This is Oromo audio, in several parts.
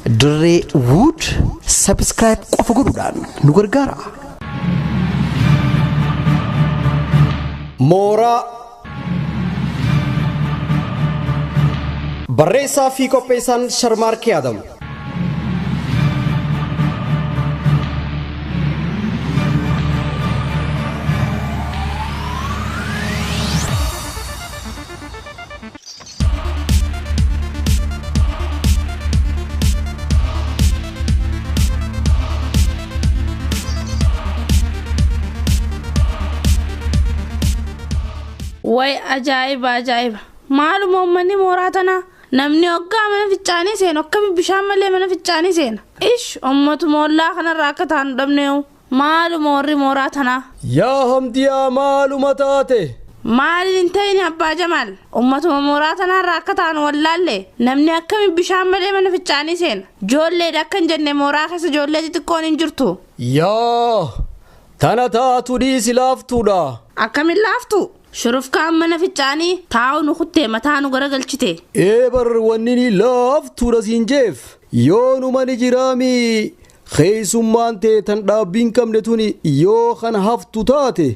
Dirree Wood subscribe qofa godhuudhaan nu gargaara. Mooraa barreessaa fi qopheessaan Sharmaarkee Adam. Way ajaiba maaluma ummanni mooraa tana namni hoggaa mana fichaanii seen akkami bishaan malee mana fichaanii seen ish ummatu moollaa kanarraa akka taanu dhabneewu maaluma warri mooraa tana yaa hamdiyaa maaluma taate maalin hin ta'in abbaa Jamaal ummatuma mooraa tanarraa akka taanu wallaalle namni akkami bishaan malee mana fichaanii seen joolleedha akka hin jenne mooraa keessa joollee xixiqqoon hin jirtu yaa tana taatu dhiisi laaftuudha akkamiin laaftu Shuruf kaan mana fichaanii taa'u nu kuttee mataa nu garagalchite. Bar wanni ni laaftuudha siin jeef yoo nu mani jiraami keessummaan ta'e tan dhaabbiin qabne tuni yoo kan haftu taate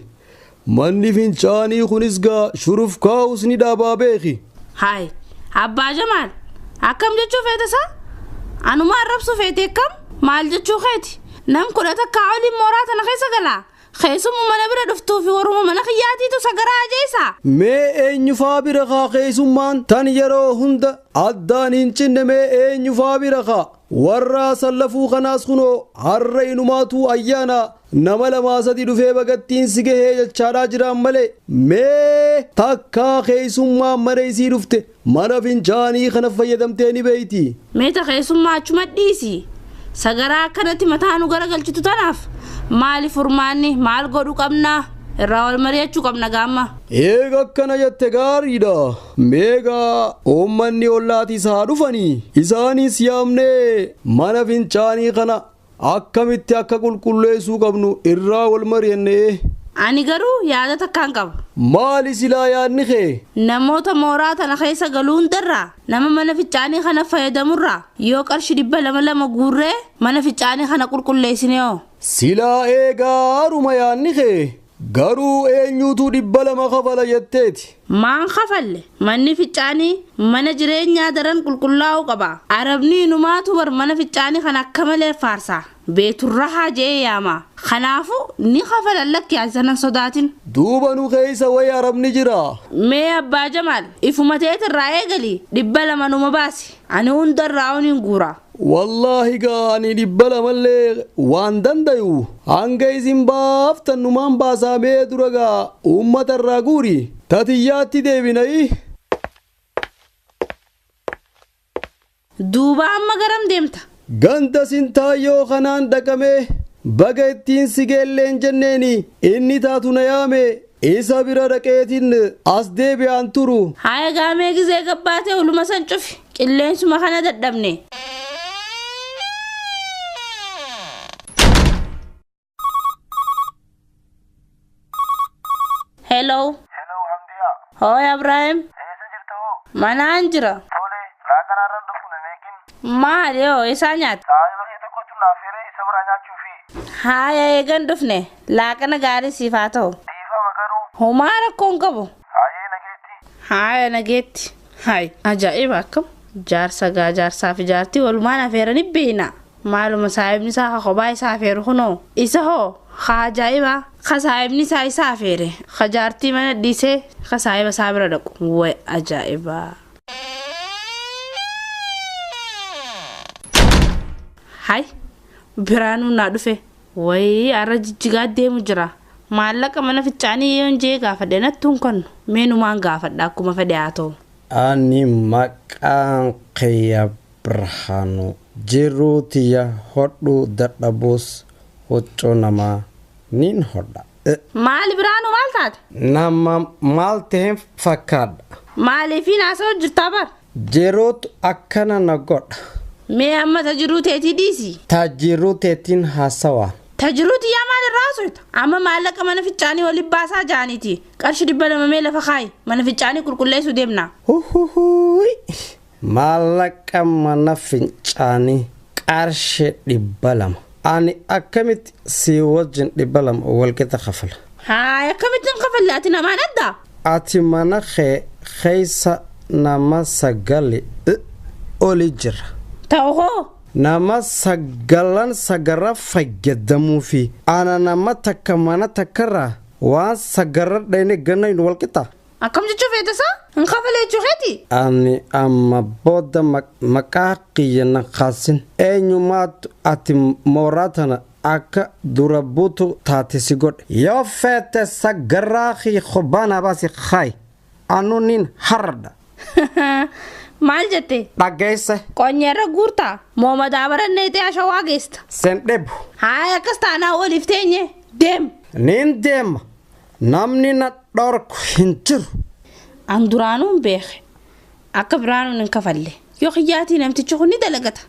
manni fincaanii kunis gaa shuruf kaa'us ni dhaabaa beeki. Haay abbaa Jamaal akkam jechuu feetasa anuma arrabsu feete akkam maal jechuu keeti nam kudhata kaa'oliin mooraa tana keessa galaa. Keessumu mana bira dhuftuu fi waruma mana xiyyaatiitu sagaraa jeessa. Mee eenyu faa bira kaa keessummaan tan yeroo hunda addaan hin cinne mee eenyu faa bira kaa warraa sallafuu kanaas kunoo har'a inumaatu ayyaana nama lamaa sadi dhufee bagattiin si gahee jechaadhaa jiraan malee mee takkaa keessummaan mana isii dhufte mana fincaanii kana fayyadamtee ni beeyti. Mee ta keessummaa achuma dhiisi sagaraa akkanatti mataa nu garagalchitu tanaaf. Maali furmaanni maal godhu qabna irraa wal mari'achuu qabna gaamma. Eega akkana jette gaariidha. Meegaa uummanni ollaatis haa dhufanii isaanis yaamnee mana fincaanii kana akkamitti akka qulqulleessuu qabnu irraa wal mari'annee. Ani garuu yaada takkaan qaba. Maali silaa yaadni kee? Namoota mooraa tana keessa galuun darraa nama mana fincaanii kana fayyadamurraa yoo qarshii 200 guurree mana fincaanii kana qulqulleessinee silaa eegaaruma yaadni kee garuu eenyuutu 200 kafala jetteeti. Maan kafalle manni fincaanii mana jireenyaa daran qulqullaa'uu qaba. Arabni inumaatu bar mana fincaanii kana akka malee faarsa. Beeturraa jee yaama. Kanaafu ni kafalan lakki asanan sodaatin. Duuba nu keessa way arabni jira. Mee abbaa Jamaal ifuma teetirraa eegali 200 numa baasi. Ani hundarraa hin guura. Wallahi gaani 200 waan dandayu hanga isin baaftan numaan baasamee dura gaa uummatarraa guuri tatiyyaatti deebinai. Duuba amma garam deemta? Ganda sintaayyoo kanaan dhaqamee baga ittiin sigeelleen jenneeni inni taatu na yaame isa bira dhaqeetiin as deebi'aan turu. Haaya gaamee gizee gabbaatee uluma san cufi qilleensuma kana dadhabne. Hello Hamdiya. Hoi Ibrahim. Eessa jirta hoo? Manaan jira. Tole, laakanarran dhufu na eegin. Maali yoo isaa nyaata? Saayiba kee tokkotu naaf hiree isa bira nyaachuufi. Haaya eegan dhufne laaqana gaarii siif haa ta'u. Dhiifama garuu. Homaa rakkoon qabu. Haayee nageetti. Haaya nageetti. Haay ajaa'iba akkam jaarsaa fi jaartii walumaan afeeranii beena. Maaluma saayibni isaa kophaa isaa afeeru kunoo isa hoo haa ajaa'iba ka saayibni isaa afeere ka jaartii mana dhiisee ka saayiba isaa bira dhaqu way ajaa'iba. Haay biraanuu naa dhufe way arra jijjigaa deemu jira maallaqa mana fincaanii yoon jee gaafadhe nattuun konnu meenumaan gaafadha akkuma fedhe haa ta'u. Ani maqaan kiyya Birhaanu jiruutiya hodhu dadhabus huccuu namaa nin hodha. Maali Biraanuu maal taate? Nama maal ta'een fakkaadha. Maaliifiin haasa'u jirtaa bar? Jiruutu akkana na godha. Mee amma tajiruu teetii dhiisi? Tajiruu teetiin haasawaa. Tajiruuti yaa maal irraa haasawita? Amma maallaqa mana fincaanii waliin baasaa jaaniiti. Qarshii 200 mee lafa kaayi mana fincaanii qulqulleessuu deemna. Maallaqa mana fincaanii qarshii 200 ani akkamitti si wajjin 200 walqixa kafala هاي كمتن قفل لاتنا ما ندى ati mana khaysa nama sagali oli jira توهو nama sagalan sagara fayyadamu fi ana nama takka mana takkara waan sagara dhayne gannayn walqixa أكم تشوفي تسا انقفل يجوخيتي ani amma booda maqaaqiyyana qaasin eenyumaad ati mooraatana akka durabutu taatisi godhe yoo feete sagaraaqii khubana baasi khay anu nin harda maal jette dhageyse qonyerra guurta mooma daabaranneete ashawaa geesta sen dhebu haaya akkas taanaa waliif teenye deem nin deema namni na dhorku hin jiru an duraanuun beeke akka biraanuun hin kafalle yoo xiyyaatii namtichi kun ni dalagata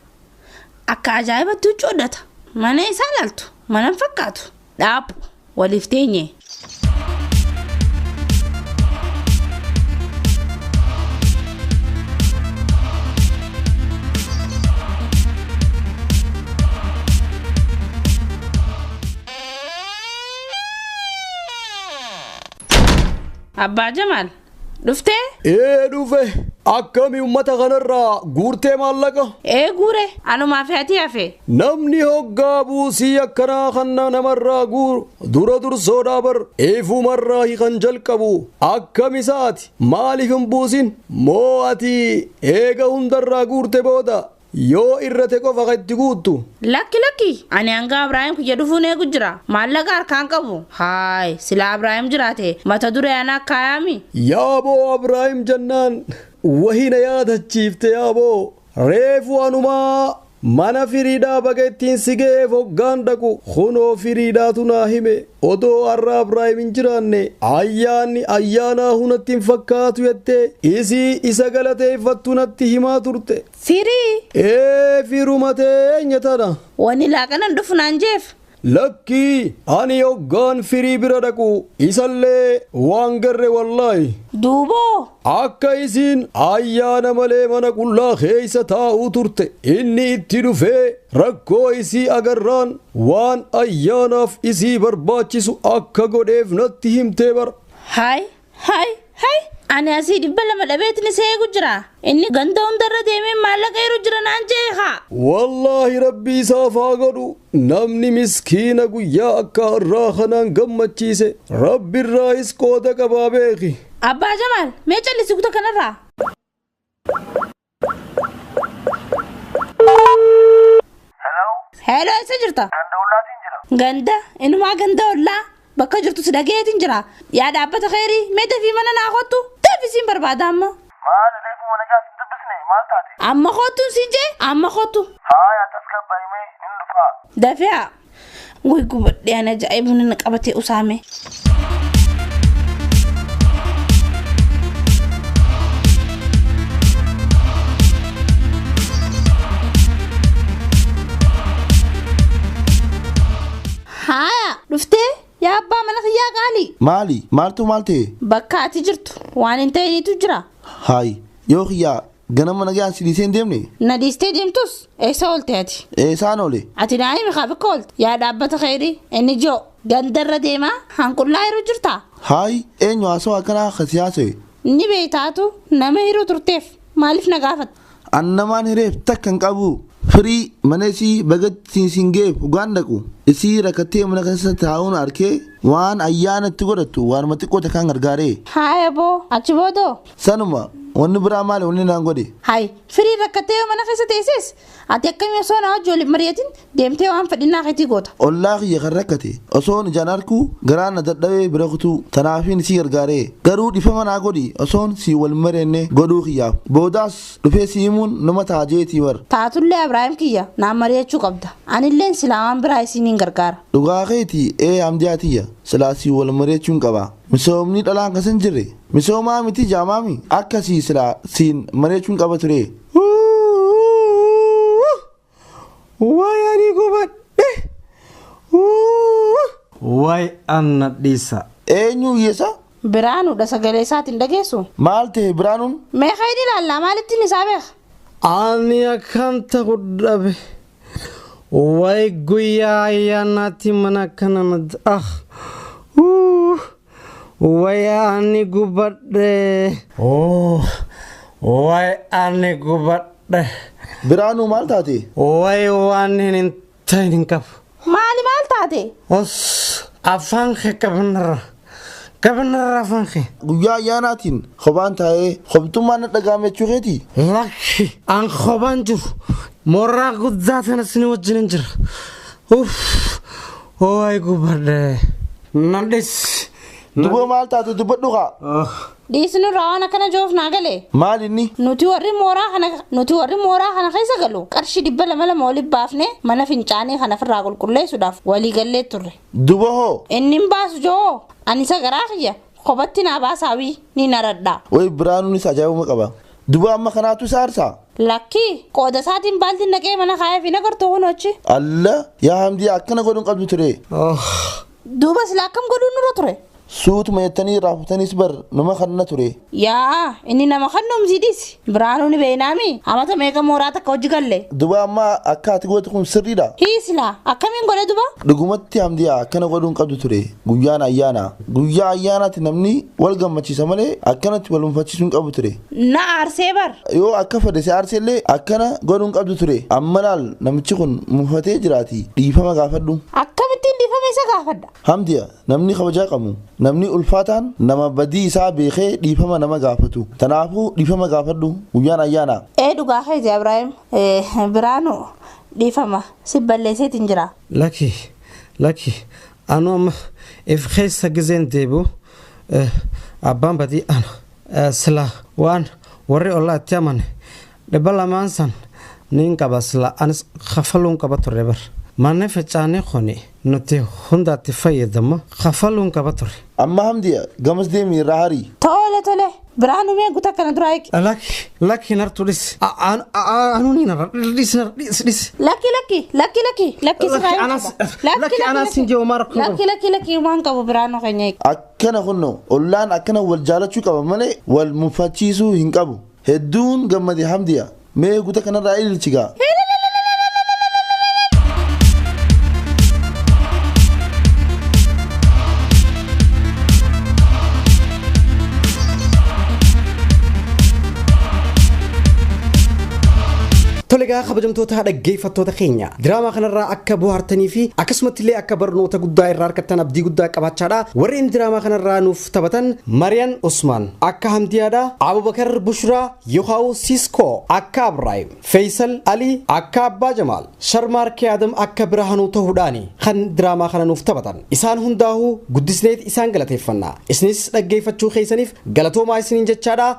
akka ajaa'ibatti huccoodhata mana isaa laaltu mana hin fakkaatu dhaabu waliif teenye abbaa jamaal dhuftee dhufe akkami ummata kanarraa guurtee maallaqa guure anumaa fi ati hafe namni hoggaa buusii akkanaa kanna namarraa guuru dura dursoodhaa bar eefumarraa hiikan jalqabu akkamisaati maaliif hin buusin moo ati eega hundarraa guurte booda yoo irrate qofa itti guuttu lakki ani hanga Ibraahim kuyya dhufuun eegu jira maallaqa harkaan qabu haay sila Ibraahim jiraate mata duree ana kaayami yaaboo Ibraahim jannaan wahina yaadachiifte yaaboo reefu anumaa mana firiidhaa bageettiin sigeef hoggaan dhaqu kunoo firiidhaatu naa hime odoo har'a Ibraahim hin jiraanne ayyaanni ayyaanaa hunatti hin fakkaatu jettee isii isa galateeffattu natti himaa turte firii firuma teenya tana wani laaqanan dhufu naan jeef lakkii ani hoggaan firii bira dhaqu isallee waan garre wallaahi duuboo akka isiin ayyaana malee mana qullaa keeysa taa'uu turte inni itti dhufee rakkoo isii agarraan waan ayyaanaaf isii barbaachisu akka godheef natti himtee bara hay ani asii 200 dhabeetni seegu jira inni ganda hundarra deemee maallaqa yeroo jira naan jeeqa wallaahi rabbi isaaf haa godhu namni miskiina guyyaa akka har'aa kanaan gammachiise rabbirraayis qooda qabaa beeki abbaa jamaal mee callisi kuta kanarraa hello isa jirta ganda ollaatiin jira ganda inumaa ganda ollaa bakka jirtu si dhageetiin jira yaa dhaabbata khayrii mee dafii mana naa kottu dafisiin barbaada amma maal reefu mana gaas dubbisne maal taate amma kottuun si jee amma kottu haaya tasgabbaa'imee nin dhufaa dafee way gubadhee ana ajaa'ibuun na qabatee usaame haaya dhuftee yaa abbaa mana kiyyaa qaali maali maaltu maalte bakka ati jirtu waan hin ta'initu jira haay yoo kiyyaa ganama nagaan si dhiisee hin deemne na dhiistee deemtus eessa oolte ati eessaan oole ati naa'imi qaabikka oolte yaa dhaabbata khayrii inni joo gandarra deemaa hanqullaa yeroo jirta haay eenyu haasawaa akkanaa akkasii haasawe ni beeytaatu nama hiruu turteef maaliif na gaafata annamaan hireef takka hin qabu firii maneesii bagattiin singeef ugaan dhaqu isii rakkattee mana keessa taa'uun arkee waan ayyaanatti godhattu waanuma xiqqoo takkaan gargaaree haaya boo achi boodoo sanuma wanni biraa maali wanni naan godhe haay firii rakkattee mana keessa teessees ati akkamii osoo na wajji waliin mari'atin deemtee waan fedhinnaa keetii goota ollaa kiyya kan rakkate osoon ijaan arkuu garaan na dadhabee bira kutuu tanaafiin isii gargaaree garuu dhifama naa godhi osoon si wal mareenne godhuu kiyyaaf boodaas dhufee si himuun nama taajeetii war taatullee Ibraahim kiyya naan mari'achuu qabda anilleen silaa waan biraa isiniin gargaara dhugaa keetii amdiyaatiyya silaa si wal mari'achuun qaba misoomni dhalaan kasan jirre misoomaa miti jaamaami akkasii silaa siin mari'achuun qaba ture way ani gubadhe way anna dhiisa eenyu hiyyeessa biraanuudha sagalee isaatiin dhageessu maal ta'e biraanuun mee khayrii ilaallaa maalittiin isaa beeka ani akkanta guddabe way guyyaa ayyaanaatti mana kana way ani gubadhe way ani gubadhe Biraanuu maal taate? way waan hin ta'in qabu maal taate? os afaan kee qabanarra afaan kee Guyyaa ayyaanaatiin kophaan taa'ee koptummaan na dhagaame jechuukeeti. lakki an kophaan jiru mooraa guddaa tanas ni wajjin jira way gubadhe nadhis Duboo maal taate dubbadhu kaa? Dhiisnu raawwan akkana joof naa galee. Maal inni? Nuti warri mooraa kana keessa galu qarshii 200 waliif baafne mana fincaanii kana firraa qulqulleessuudhaaf walii gallee turre. Duboo hoo? Inni hin baasu joo ani isa garaa kiyya kophaatti naa baasaawii ni naradhaa. Way Biraanuunis ajaa'ibuma qaba. Duboo amma kanaatu isa aarsaa? Lakkii qooda isaatiin baaltiin naqee mana kaayaa fi nagartuu kunochi. Alla yaa hamdii akkana godhuun qabdu ture. Duuba silaa akkam godhuun nurra ture. Suutuma jettanii raafutanis bar nama kanna ture. Yaa inni nama kannumsiidhis Biraanuun beeynaami amata meeqa mooraa takka hojii galle. Duba amma akka ati goote kun sirriidha. Hiisila akkamiin godhe duba? Dhugumatti hamdiyaa akkana godhuun qabdu ture guyyaan ayyaana. Guyyaa ayyaanaatti namni wal gammachiisa malee akkanatti wal mufachiisuun qabu ture. Na aarsee bar. Yoo akka fadese aarseellee akkana godhuun qabdu ture. Amma laal namichi kun mufatee jiraati dhiifama gaafadhu. Akkamittiin dhiifama isa gaafadha? Hamdiyaa namni kabajaa qabu. Namni ulfaataan nama badii isaa beekee dhiifama nama gaafatu. Tanaafuu dhiifama gaafadhu guyyaan ayyaana. Dhugaa keeti Ibraahim. Biraanuu dhiifama si balleesseetiin jira. Laki anu amma if keessa gizeen deebi'u abbaan badii ana sila waan warri ollaatti amane dhibba lamaan san niin qaba sila anis kafaluun qaba turre bar. Manne faccaanee kuni nuti hundaatti fayyadama kafaluun qaba ture. Amma hamdiya gamas deemii irraa harii. Tole Biraanuu mee guutaa kana duraa eegi. Lakki nartu dhis. Anu ni narra dhis. Lakki anas hin jiru mara kun. Lakki waan qabu Biraanuu keenya eegi. Akkana kunno ollaan akkana wal jaalachuu qaba malee wal mufachiisuu hin qabu. Hedduun gammade hamdiya mee guutaa kanarraa ililchigaa. Tolegaa kabajamtoota dhaggeeffattoota keenya diraamaa kanarraa akka bohaartanii fi akkasumatti illee akka barnoota guddaa irraa argattan abdii guddaa qabaachaadha. Warreen diraamaa kanarraa nuuf taphatan Mariyan Usman akka Hamdiyaadha, Abubakar Bushraa Yohaw Sisko akka Ibrahim, Faisal Ali akka Abbaa Jamaal, Sharmaarkee Adam akka Biraanuu ta'uudhaani kan diraamaa kana nuuf taphatan. Isaan hundaa'uu guddisneet isaan galateeffanna. Isinis dhaggeeffachuu keessaniif galatoomaa isiniin jechaadha.